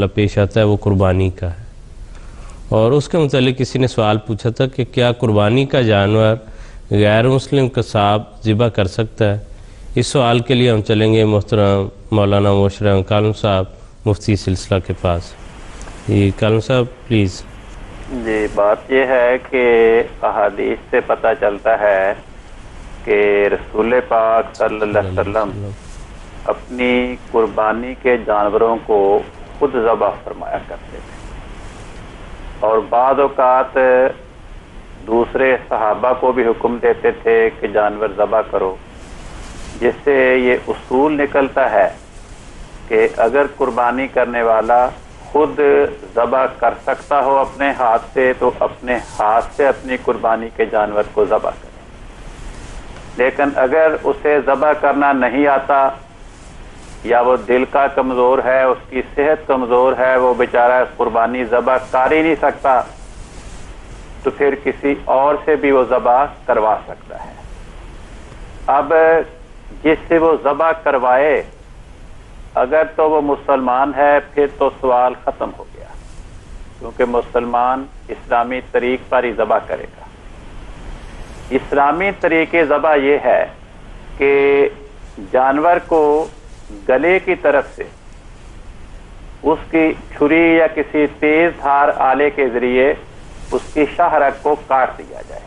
پیش آتا ہے وہ قربانی کا ہے، اور اس کے متعلق کسی نے سوال پوچھا تھا کہ کیا قربانی کا جانور غیر مسلم قصاب ذبح کر سکتا ہے؟ اس سوال کے لیے ہم چلیں گے محترم مولانا مشرف کالم صاحب مفتی سلسلہ کے پاس۔ جی کالم صاحب پلیز۔ جی، بات یہ ہے کہ احادیث سے پتہ چلتا ہے کہ رسول پاک صلی اللہ علیہ وسلم اپنی قربانی کے جانوروں کو خود ذبح فرمایا کرتے تھے، اور بعض اوقات دوسرے صحابہ کو بھی حکم دیتے تھے کہ جانور ذبح کرو، جس سے یہ اصول نکلتا ہے کہ اگر قربانی کرنے والا خود ذبح کر سکتا ہو اپنے ہاتھ سے تو اپنے ہاتھ سے اپنی قربانی کے جانور کو ذبح کرے، لیکن اگر اسے ذبح کرنا نہیں آتا یا وہ دل کا کمزور ہے، اس کی صحت کمزور ہے، وہ بیچارہ قربانی ذبح کر ہی نہیں سکتا، تو پھر کسی اور سے بھی وہ ذبح کروا سکتا ہے۔ اب جس سے وہ ذبح کروائے اگر تو وہ مسلمان ہے پھر تو سوال ختم ہو گیا، کیونکہ مسلمان اسلامی طریق پر ہی ذبح کرے گا۔ اسلامی طریقے ذبح یہ ہے کہ جانور کو گلے کی طرف سے اس کی چھری یا کسی تیز دھار آلے کے ذریعے اس کی شاہرگ کو کاٹ دیا جائے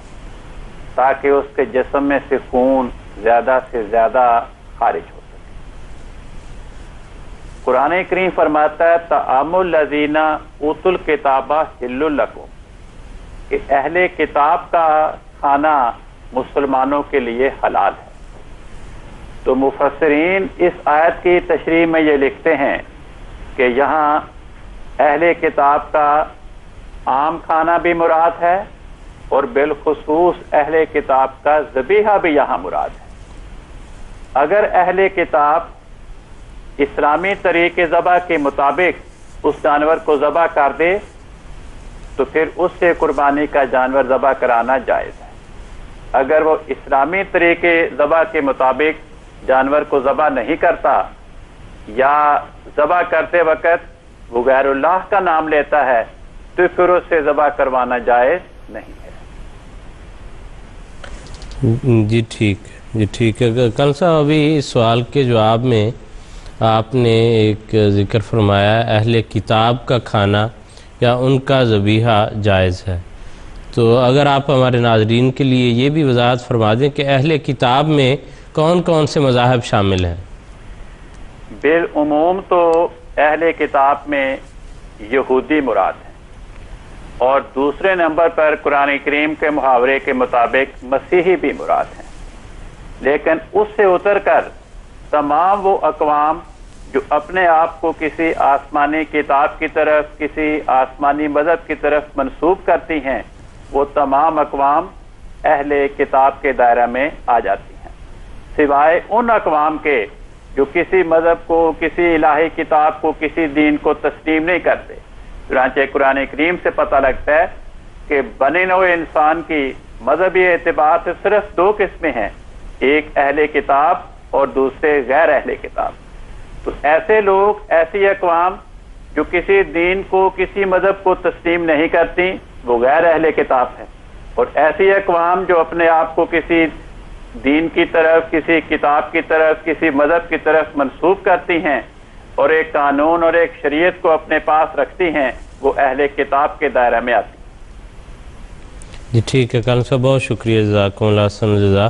تاکہ اس کے جسم میں سے خون زیادہ سے زیادہ خارج ہو سکے۔ قرآن کریم فرماتا ہے طعام الذین اوتوا الکتاب حل لکم، کہ اہل کتاب کا کھانا مسلمانوں کے لیے حلال ہے۔ تو مفسرین اس آیت کی تشریح میں یہ لکھتے ہیں کہ یہاں اہل کتاب کا عام کھانا بھی مراد ہے اور بالخصوص اہل کتاب کا ذبیحہ بھی یہاں مراد ہے۔ اگر اہل کتاب اسلامی طریقے ذبح کے مطابق اس جانور کو ذبح کر دے تو پھر اس سے قربانی کا جانور ذبح کرانا جائز ہے۔ اگر وہ اسلامی طریقے ذبح کے مطابق جانور کو ذبح نہیں کرتا یا ذبح کرتے وقت وہ غیر اللہ کا نام لیتا ہے تو پھر اس سے ذبح کروانا جائز نہیں ہے۔ جی ٹھیک ہے کل صاحب ابھی اس سوال کے جواب میں آپ نے ایک ذکر فرمایا اہل کتاب کا کھانا یا ان کا ذبیحہ جائز ہے، تو اگر آپ ہمارے ناظرین کے لیے یہ بھی وضاحت فرما دیں کہ اہل کتاب میں کون کون سے مذاہب شامل ہیں؟ بالعموم تو اہل کتاب میں یہودی مراد ہیں، اور دوسرے نمبر پر قرآن کریم کے محاورے کے مطابق مسیحی بھی مراد ہیں، لیکن اس سے اتر کر تمام وہ اقوام جو اپنے آپ کو کسی آسمانی کتاب کی طرف کسی آسمانی مذہب کی طرف منسوب کرتی ہیں وہ تمام اقوام اہل کتاب کے دائرہ میں آ جاتی ہیں، سوائے ان اقوام کے جو کسی مذہب کو کسی الہی کتاب کو کسی دین کو تسلیم نہیں کرتے۔ چنانچہ قرآن کریم سے پتہ لگتا ہے کہ بنی نوع انسان کی مذہبی اعتبار سے صرف دو قسمیں ہیں، ایک اہل کتاب اور دوسرے غیر اہل کتاب۔ تو ایسے لوگ ایسی اقوام جو کسی دین کو کسی مذہب کو تسلیم نہیں کرتی وہ غیر اہل کتاب ہے، اور ایسی اقوام جو اپنے آپ کو کسی دین کی طرف کسی کتاب کی طرف کسی مذہب کی طرف منسوب کرتی ہیں اور ایک قانون اور ایک شریعت کو اپنے پاس رکھتی ہیں وہ اہل کتاب کے دائرہ میں آتی ہیں۔ جی ٹھیک ہے کالم صاحب، بہت شکریہ، جزاکم اللہ خیر جزا۔